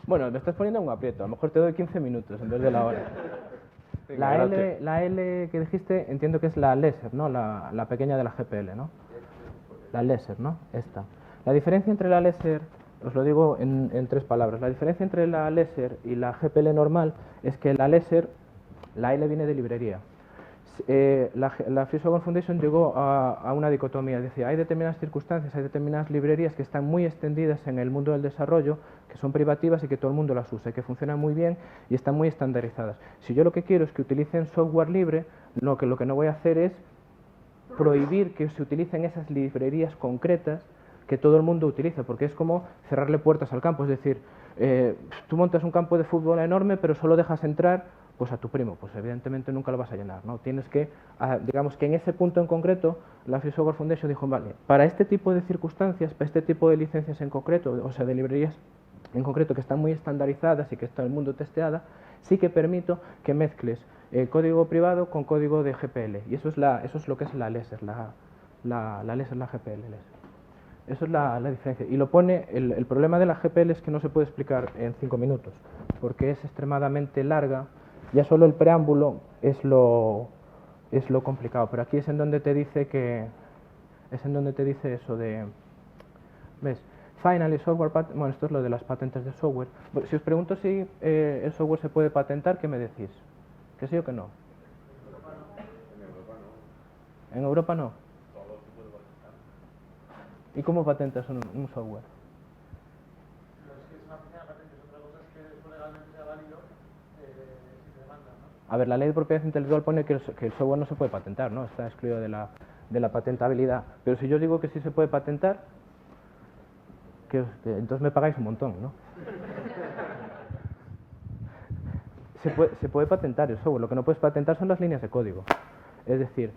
Bueno, me estás poniendo un aprieto. A lo mejor te doy 15 minutos en vez de la hora. La L que dijiste, entiendo que es la Lesser, ¿no? La pequeña de la GPL, ¿no? La Lesser, ¿no? Esta. La diferencia entre la Lesser, os lo digo en 3 palabras. La diferencia entre la Lesser y la GPL normal es que la Lesser, la L viene de librería. La Free Software Foundation llegó a una dicotomía, decía, hay determinadas circunstancias, hay determinadas librerías que están muy extendidas en el mundo del desarrollo, que son privativas y que todo el mundo las usa, y que funcionan muy bien y están muy estandarizadas. Si yo lo que quiero es que utilicen software libre, lo que no voy a hacer es prohibir que se utilicen esas librerías concretas que todo el mundo utiliza, porque es como cerrarle puertas al campo, es decir, tú montas un campo de fútbol enorme, pero solo dejas entrar pues a tu primo, pues evidentemente nunca lo vas a llenar, ¿no? Tienes que, digamos que en ese punto en concreto, la Free Software Foundation dijo, vale, para este tipo de circunstancias, para este tipo de licencias en concreto, o sea, de librerías en concreto que están muy estandarizadas y que está el mundo testeada, sí que permito que mezcles código privado con código de GPL, y eso es lo que es la Lesser, la Lesser, la GPL Lesser. Eso es la diferencia. Y lo pone, el problema de la GPL es que no se puede explicar en 5 minutos, porque es extremadamente larga. Ya solo el preámbulo es lo complicado, pero aquí es en donde te dice eso de, ¿ves? Finally, software patent. Bueno, esto es lo de las patentes de software. Bueno, si os pregunto si el software se puede patentar, ¿qué me decís? ¿Que sí o que no? En Europa no. ¿Y cómo patentas un software? A ver, la ley de propiedad intelectual pone que el software no se puede patentar, ¿no? Está excluido de la patentabilidad. Pero si yo digo que sí se puede patentar, que entonces me pagáis un montón, ¿no? Se puede patentar el software, lo que no puedes patentar son las líneas de código. Es decir,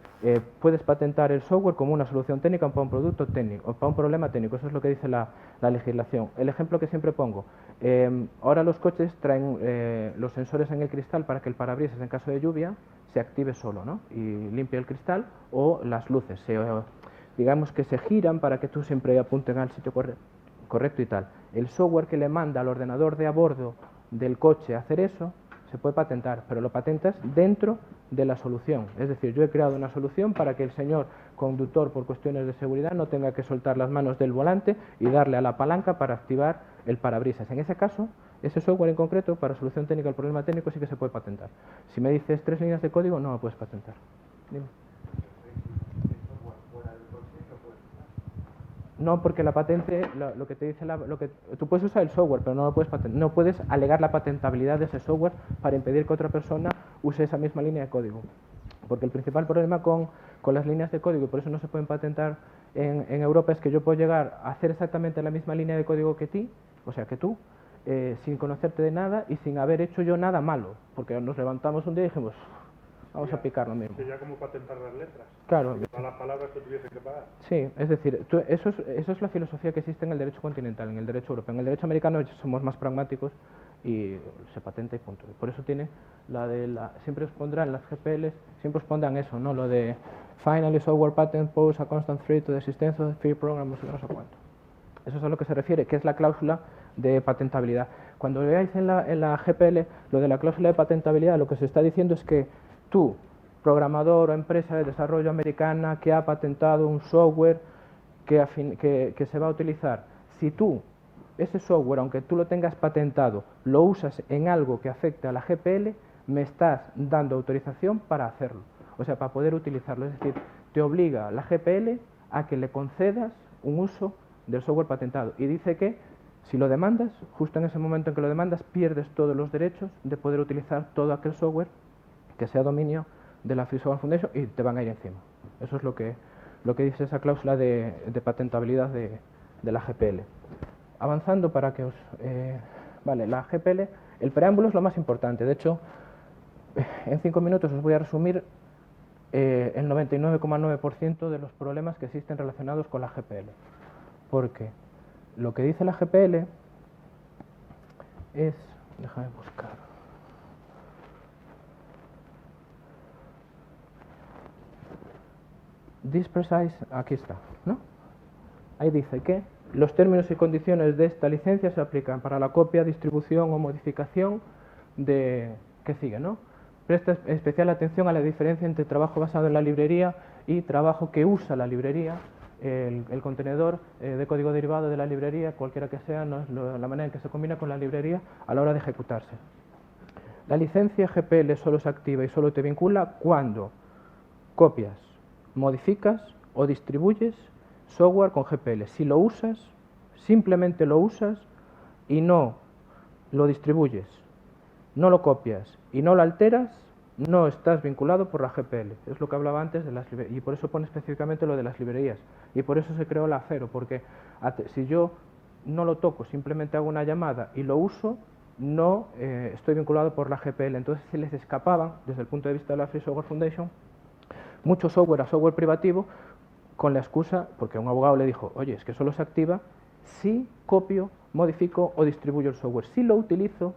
puedes patentar el software como una solución técnica para un producto técnico, o para un problema técnico, eso es lo que dice la legislación. El ejemplo que siempre pongo, ahora los coches traen los sensores en el cristal para que el parabrisas en caso de lluvia se active solo, ¿no? Y limpie el cristal, o las luces, digamos que se giran para que tú siempre apunten al sitio correcto y tal. El software que le manda al ordenador de a bordo del coche a hacer eso se puede patentar, pero lo patentas dentro de la solución. Es decir, yo he creado una solución para que el señor conductor, por cuestiones de seguridad, no tenga que soltar las manos del volante y darle a la palanca para activar el parabrisas. En ese caso, ese software en concreto, para solución técnica del problema técnico, sí que se puede patentar. Si me dices 3 líneas de código, no lo puedes patentar. Dime. No, porque la patente, lo que te dice, tú puedes usar el software, pero no lo puedes no puedes alegar la patentabilidad de ese software para impedir que otra persona use esa misma línea de código. Porque el principal problema con las líneas de código, y por eso no se pueden patentar en Europa, es que yo puedo llegar a hacer exactamente la misma línea de código que tú, sin conocerte de nada y sin haber hecho yo nada malo. Porque nos levantamos un día y dijimos, vamos a picar lo mismo. Sería como patentar las letras. Claro. A las palabras que tuviese que pagar. Sí, es decir, eso es la filosofía que existe en el derecho continental, en el derecho europeo. En el derecho americano somos más pragmáticos y se patenta y punto. Por eso tiene siempre os pondrán las GPLs, siempre os pondrán eso, ¿no? Lo de finally software patent pose a constant threat to the existence of the free program, no sé cuánto. Eso es a lo que se refiere, que es la cláusula de patentabilidad. Cuando veáis en la GPL lo de la cláusula de patentabilidad, lo que se está diciendo es que tú, programador o empresa de desarrollo americana que ha patentado un software que se va a utilizar, si tú, ese software, aunque tú lo tengas patentado, lo usas en algo que afecte a la GPL, me estás dando autorización para hacerlo, o sea, para poder utilizarlo. Es decir, te obliga la GPL a que le concedas un uso del software patentado. Y dice que si lo demandas, justo en ese momento en que lo demandas, pierdes todos los derechos de poder utilizar todo aquel software que sea dominio de la Free Software Foundation y te van a ir encima. Eso es lo que dice esa cláusula de patentabilidad de la GPL. Avanzando para que os... vale, la GPL, el preámbulo es lo más importante. De hecho, en 5 minutos os voy a resumir el 99,9% de los problemas que existen relacionados con la GPL. Porque lo que dice la GPL es... Déjame buscar... This precise, aquí está, ¿no? Ahí dice que los términos y condiciones de esta licencia se aplican para la copia, distribución o modificación de... ¿Qué sigue, no? Presta especial atención a la diferencia entre trabajo basado en la librería y trabajo que usa la librería, el contenedor de código derivado de la librería, cualquiera que sea, no es la manera en que se combina con la librería a la hora de ejecutarse. La licencia GPL solo se activa y solo te vincula cuando copias, modificas o distribuyes software con GPL. Si lo usas, simplemente lo usas y no lo distribuyes, no lo copias y no lo alteras, no estás vinculado por la GPL. Es lo que hablaba antes de las librerías, y por eso pone específicamente lo de las librerías. Y por eso se creó la Afero, porque si yo no lo toco, simplemente hago una llamada y lo uso, no estoy vinculado por la GPL. Entonces se les escapaban, desde el punto de vista de la Free Software Foundation, mucho software a software privativo con la excusa, porque un abogado le dijo, oye, es que solo se activa si copio, modifico o distribuyo el software. Si lo utilizo,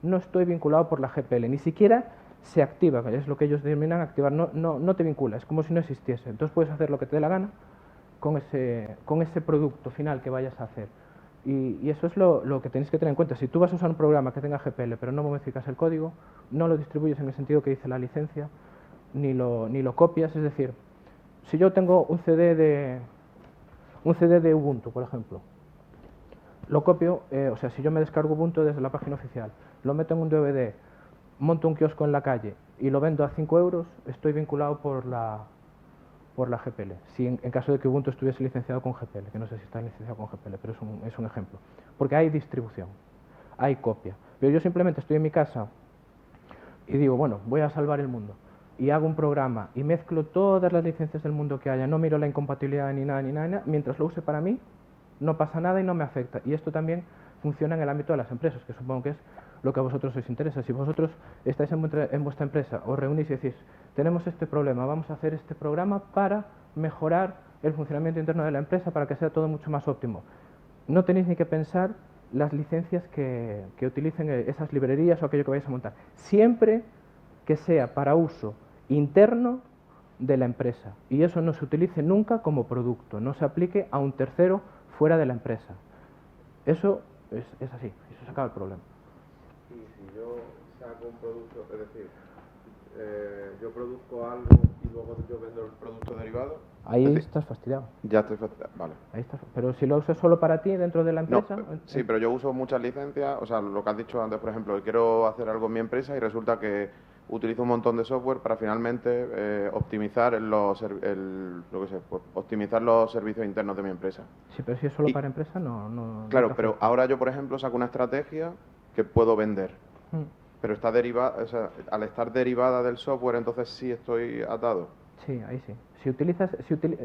no estoy vinculado por la GPL, ni siquiera se activa, que es lo que ellos determinan activar, no te vincula, es como si no existiese. Entonces puedes hacer lo que te dé la gana con ese producto final que vayas a hacer. Y eso es lo que tenéis que tener en cuenta. Si tú vas a usar un programa que tenga GPL pero no modificas el código, no lo distribuyes en el sentido que dice la licencia, ni lo copias. Es decir, si yo tengo un CD de Ubuntu, por ejemplo, lo copio, o sea, si yo me descargo Ubuntu desde la página oficial, lo meto en un DVD, monto un kiosco en la calle y lo vendo a 5 euros, estoy vinculado por la GPL. Si en caso de que Ubuntu estuviese licenciado con GPL, que no sé si está licenciado con GPL, pero es un ejemplo. Porque hay distribución, hay copia. Pero yo simplemente estoy en mi casa y digo, bueno, voy a salvar el mundo. Y hago un programa y mezclo todas las licencias del mundo que haya, no miro la incompatibilidad ni nada, mientras lo use para mí, no pasa nada y no me afecta. Y esto también funciona en el ámbito de las empresas, que supongo que es lo que a vosotros os interesa. Si vosotros estáis en vuestra empresa, os reunís y decís, tenemos este problema, vamos a hacer este programa para mejorar el funcionamiento interno de la empresa, para que sea todo mucho más óptimo. No tenéis ni que pensar las licencias que utilicen esas librerías o aquello que vais a montar. Siempre que sea para uso interno de la empresa. Y eso no se utilice nunca como producto, no se aplique a un tercero fuera de la empresa. Eso es así, eso se acaba el problema. Y si yo saco un producto, es decir, yo produzco algo y luego yo vendo el producto derivado. Ahí estás fastidiado. Ya estoy fastidiado, vale. Ahí estás. Pero si lo usas solo para ti dentro de la empresa. No, sí, pero yo uso muchas licencias, o sea, lo que has dicho antes, por ejemplo, que quiero hacer algo en mi empresa y resulta que utilizo un montón de software para finalmente optimizar optimizar los servicios internos de mi empresa. Sí, pero si es solo para empresa, no. Claro, no pero ahora yo, por ejemplo, saco una estrategia que puedo vender. Pero está derivada, o sea, al estar derivada del software, entonces sí estoy atado. Sí, ahí sí.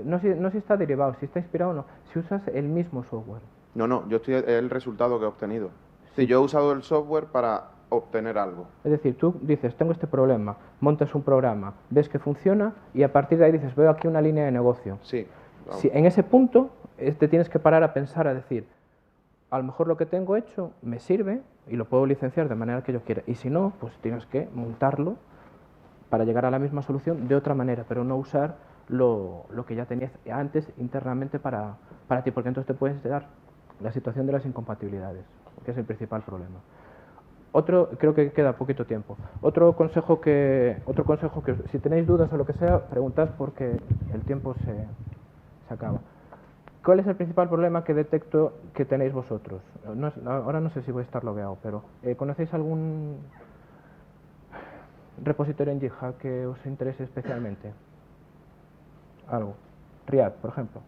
No si está derivado, si está inspirado o no, si usas el mismo software. No, yo estoy el resultado que he obtenido. Si yo he usado el software para obtener algo. Es decir, tú dices, tengo este problema, montas un programa, ves que funciona y a partir de ahí dices, veo aquí una línea de negocio. Sí. Vamos. Si en ese punto te tienes que parar a pensar, a decir, a lo mejor lo que tengo hecho me sirve y lo puedo licenciar de manera que yo quiera. Y si no, pues tienes que montarlo para llegar a la misma solución de otra manera, pero no usar lo que ya tenías antes internamente para ti, porque entonces te puedes dar la situación de las incompatibilidades, que es el principal problema. Creo que queda poquito tiempo. Otro consejo que si tenéis dudas o lo que sea, preguntad porque el tiempo se acaba. ¿Cuál es el principal problema que detecto que tenéis vosotros? Ahora no sé si voy a estar logueado, pero ¿conocéis algún repositorio en GitHub que os interese especialmente? Algo. React, por ejemplo.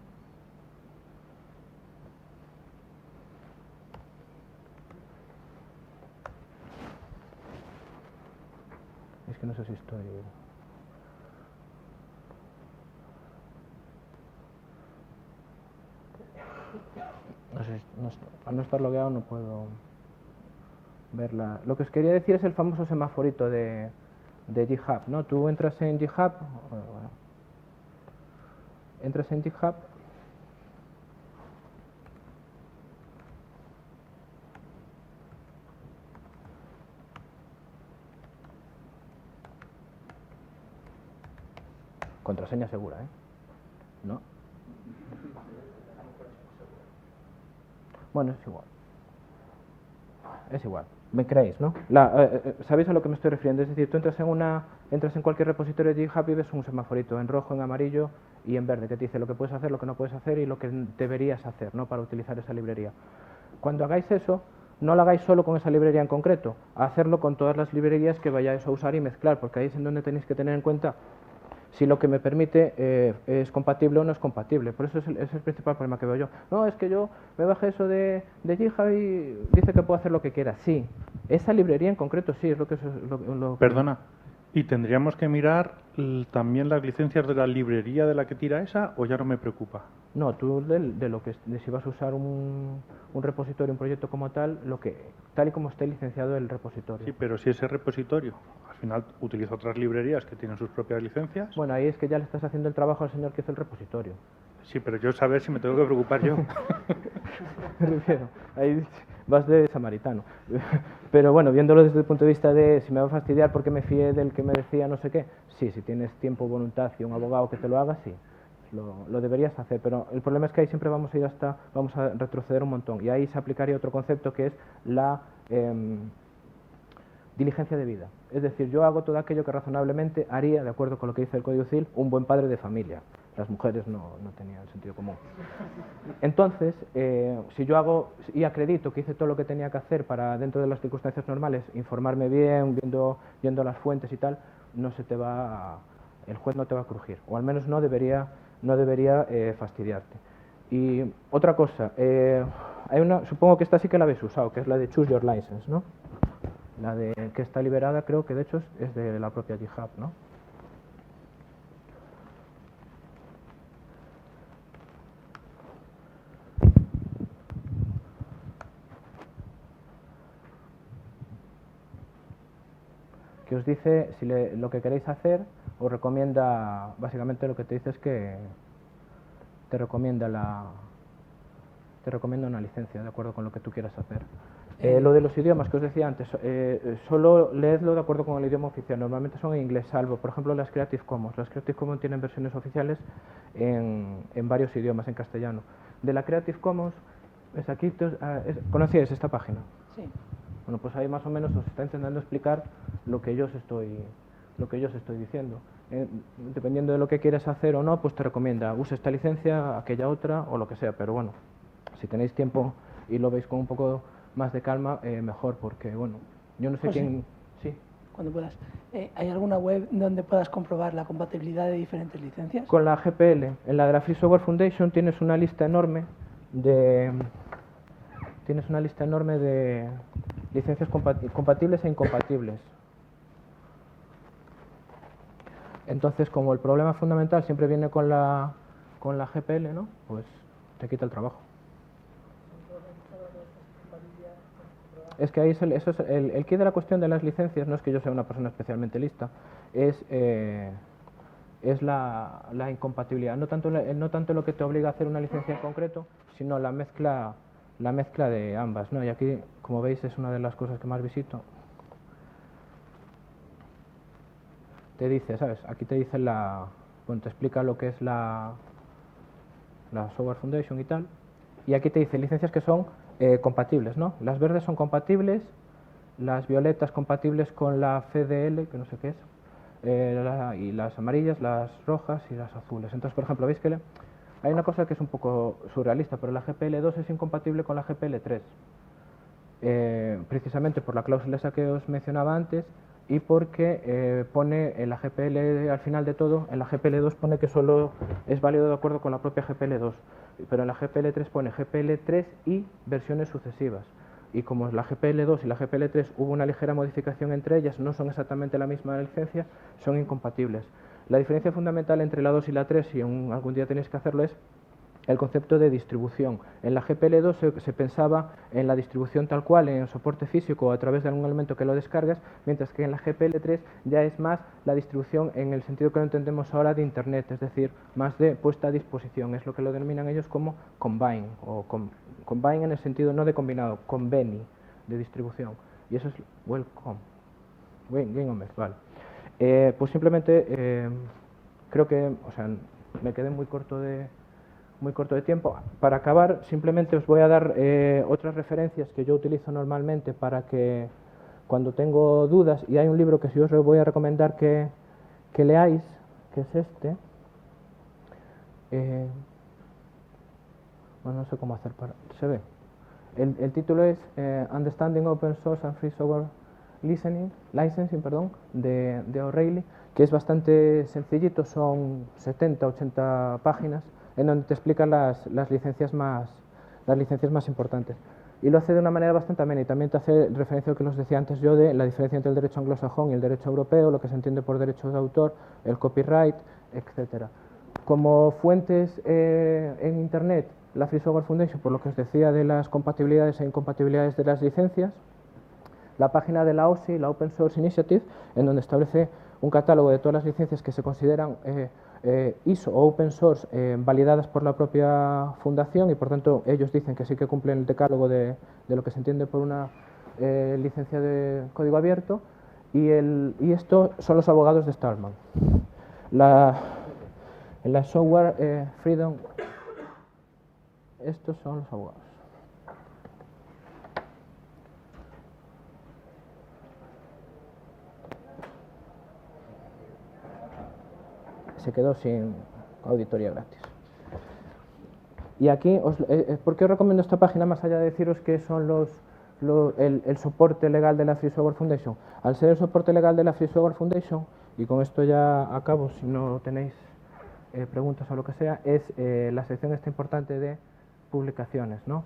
Es que no sé si estoy... No sé, al no estar logueado no puedo verla. Lo que os quería decir es el famoso semaforito de GitHub, ¿no? Tú entras en GitHub, contraseña segura, ¿eh? ¿No? Bueno, es igual. Es igual. ¿Me creéis, no? ¿Sabéis a lo que me estoy refiriendo? Es decir, tú entras en cualquier repositorio de GitHub y ves un semaforito en rojo, en amarillo y en verde que te dice lo que puedes hacer, lo que no puedes hacer y lo que deberías hacer, ¿no? Para utilizar esa librería. Cuando hagáis eso, no lo hagáis solo con esa librería en concreto, hacerlo con todas las librerías que vayáis a usar y mezclar, porque ahí es en donde tenéis que tener en cuenta si lo que me permite es compatible o no es compatible. Por eso es el principal problema que veo yo. No, es que yo me bajé eso de GitHub y dice que puedo hacer lo que quiera. Sí, esa librería en concreto sí, es lo que... Perdona, ¿y tendríamos que mirar también las licencias de la librería de la que tira esa o ya no me preocupa? No, tú de si vas a usar un repositorio, un proyecto como tal, tal y como esté licenciado el repositorio. Sí, pero si ese repositorio al final utiliza otras librerías que tienen sus propias licencias... Bueno, ahí es que ya le estás haciendo el trabajo al señor que hizo el repositorio. Sí, pero yo saber si me tengo que preocupar yo. Me refiero, ahí vas de samaritano. Pero bueno, viéndolo desde el punto de vista de si me va a fastidiar porque me fié del que me decía no sé qué, sí, si tienes tiempo, voluntad y un abogado que te lo haga, sí. lo deberías hacer, pero el problema es que ahí siempre vamos a retroceder un montón, y ahí se aplicaría otro concepto que es la diligencia de vida. Es decir, yo hago todo aquello que razonablemente haría, de acuerdo con lo que dice el Código Civil, un buen padre de familia. Las mujeres no tenían sentido común. Entonces, si yo hago y acredito que hice todo lo que tenía que hacer para, dentro de las circunstancias normales, informarme bien, viendo las fuentes y tal, el juez no te va a crujir, o al menos no debería fastidiarte. Y otra cosa, supongo que esta sí que la habéis usado, que es la de Choose Your License, ¿no? La de que está liberada, creo que de hecho es de la propia GitHub, ¿no? Que os dice, si lo que queréis hacer, os recomienda, básicamente lo que te dice es que te recomienda una licencia, de acuerdo con lo que tú quieras hacer. Lo de los idiomas que os decía antes, solo leedlo de acuerdo con el idioma oficial. Normalmente son en inglés, salvo, por ejemplo, las Creative Commons. Las Creative Commons tienen versiones oficiales en varios idiomas, en castellano. De la Creative Commons, ¿conocíais esta página? Sí. Bueno, pues ahí más o menos os está intentando explicar lo que yo os estoy diciendo. Dependiendo de lo que quieras hacer o no, pues te recomienda use esta licencia, aquella otra o lo que sea. Pero bueno, si tenéis tiempo y lo veis con un poco más de calma, mejor, porque bueno, yo no sé José, quién... Sí. Cuando puedas. ¿Hay alguna web donde puedas comprobar la compatibilidad de diferentes licencias? Con la GPL, en la de la Free Software Foundation tienes una lista enorme de licencias compatibles e incompatibles. Entonces, como el problema fundamental siempre viene con la GPL, ¿no? Pues te quita el trabajo. Es que ahí el quid de la cuestión de las licencias no es que yo sea una persona especialmente lista, es la incompatibilidad, no tanto lo que te obliga a hacer una licencia en concreto, sino la mezcla de ambas, ¿no? Y aquí, como veis, es una de las cosas que más visito. Te dice, ¿sabes? Aquí te dice te explica lo que es la Software Foundation y tal, y aquí te dice licencias que son compatibles, ¿no? Las verdes son compatibles, las violetas compatibles con la FDL, que no sé qué es, y las amarillas, las rojas y las azules. Entonces, por ejemplo, veis que hay una cosa que es un poco surrealista, pero la GPL2 es incompatible con la GPL3, precisamente por la cláusula esa que os mencionaba antes, y porque pone en la GPL, al final de todo, en la GPL2 pone que solo es válido de acuerdo con la propia GPL2, pero en la GPL3 pone GPL3 y versiones sucesivas. Y como la GPL2 y la GPL3 hubo una ligera modificación entre ellas, no son exactamente la misma licencia, son incompatibles. La diferencia fundamental entre la 2 y la 3, si algún día tenéis que hacerlo, es el concepto de distribución. En la GPL2 se pensaba en la distribución tal cual, en soporte físico o a través de algún elemento que lo descargas, mientras que en la GPL3 ya es más la distribución en el sentido que lo entendemos ahora de Internet, es decir, más de puesta a disposición. Es lo que lo denominan ellos como combine, o combine en el sentido no de combinado, conveni, de distribución. Y eso es welcome. Vale. Pues simplemente creo que, me quedé muy corto de tiempo. Para acabar, simplemente os voy a dar otras referencias que yo utilizo normalmente para que cuando tengo dudas, y hay un libro que sí os voy a recomendar que leáis, que es este. Bueno, no sé cómo hacer para... ¿Se ve? El título es Understanding Open Source and Free Software Licensing, de O'Reilly, que es bastante sencillito, son 70, 80 páginas, en donde te explican las licencias más importantes. Y lo hace de una manera bastante amena, y también te hace referencia a lo que os decía antes yo de la diferencia entre el derecho anglosajón y el derecho europeo, lo que se entiende por derecho de autor, el copyright, etcétera. Como fuentes en Internet, la Free Software Foundation, por lo que os decía de las compatibilidades e incompatibilidades de las licencias, la página de la OSI, la Open Source Initiative, en donde establece un catálogo de todas las licencias que se consideran ISO o Open Source validadas por la propia fundación, y por tanto ellos dicen que sí que cumplen el decálogo de lo que se entiende por una licencia de código abierto, y esto son los abogados de Stallman. En la Software Freedom, estos son los abogados. Se quedó sin auditoría gratis. Y aquí, ¿por qué os recomiendo esta página más allá de deciros que son el soporte legal de la Free Software Foundation? Al ser el soporte legal de la Free Software Foundation, y con esto ya acabo si no tenéis preguntas o lo que sea, es la sección esta importante de publicaciones, ¿no?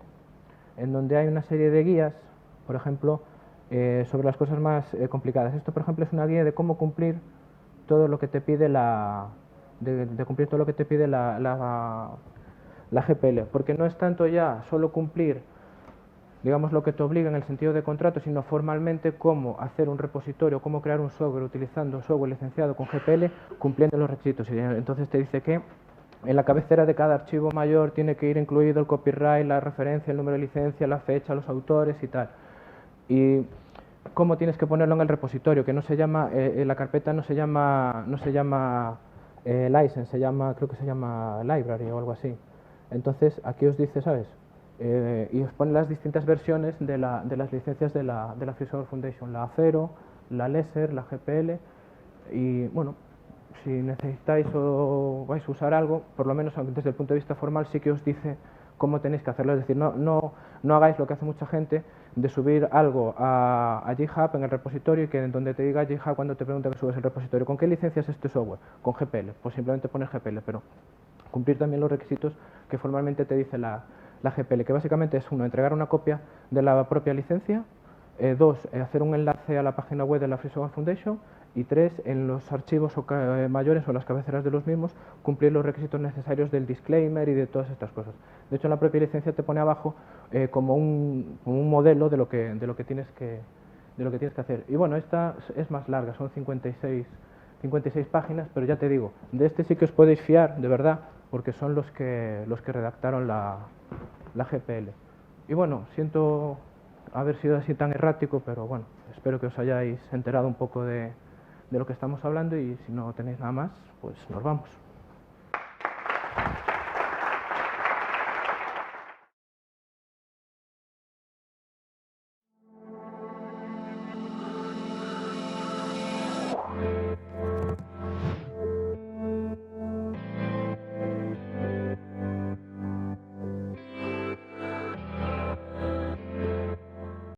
En donde hay una serie de guías, por ejemplo, sobre las cosas más complicadas. Esto, por ejemplo, es una guía de cómo cumplir todo lo que te pide de cumplir todo lo que te pide la GPL, porque no es tanto ya solo cumplir, digamos, lo que te obliga en el sentido de contrato, sino formalmente cómo hacer un repositorio, cómo crear un software utilizando software licenciado con GPL, cumpliendo los requisitos. Y entonces te dice que en la cabecera de cada archivo mayor tiene que ir incluido el copyright, la referencia, el número de licencia, la fecha, los autores y tal. Y cómo tienes que ponerlo en el repositorio, que no se llama, la carpeta no se llama license, creo que se llama library o algo así. Entonces aquí os dice, ¿sabes? Y os pone las distintas versiones de las licencias de la Free Software Foundation, la A0, la LESER, la GPL, y bueno, si necesitáis o vais a usar algo, por lo menos desde el punto de vista formal sí que os dice cómo tenéis que hacerlo. Es decir, no hagáis lo que hace mucha gente de subir algo a GitHub en el repositorio y que en donde te diga GitHub cuando te pregunta que subes el repositorio, ¿con qué licencia es este software? Con GPL, pues simplemente poner GPL, pero cumplir también los requisitos que formalmente te dice la GPL, que básicamente es, uno, entregar una copia de la propia licencia, dos, hacer un enlace a la página web de la Free Software Foundation, y tres, en los archivos mayores o las cabeceras de los mismos, cumplir los requisitos necesarios del disclaimer y de todas estas cosas. De hecho, en la propia licencia te pone abajo como un modelo de lo que tienes que hacer. Y bueno, esta es más larga, son 56 páginas, pero ya te digo, de este sí que os podéis fiar, de verdad, porque son los que redactaron la GPL. Y bueno, siento haber sido así tan errático, pero bueno, espero que os hayáis enterado un poco de lo que estamos hablando, y si no tenéis nada más, pues nos vamos.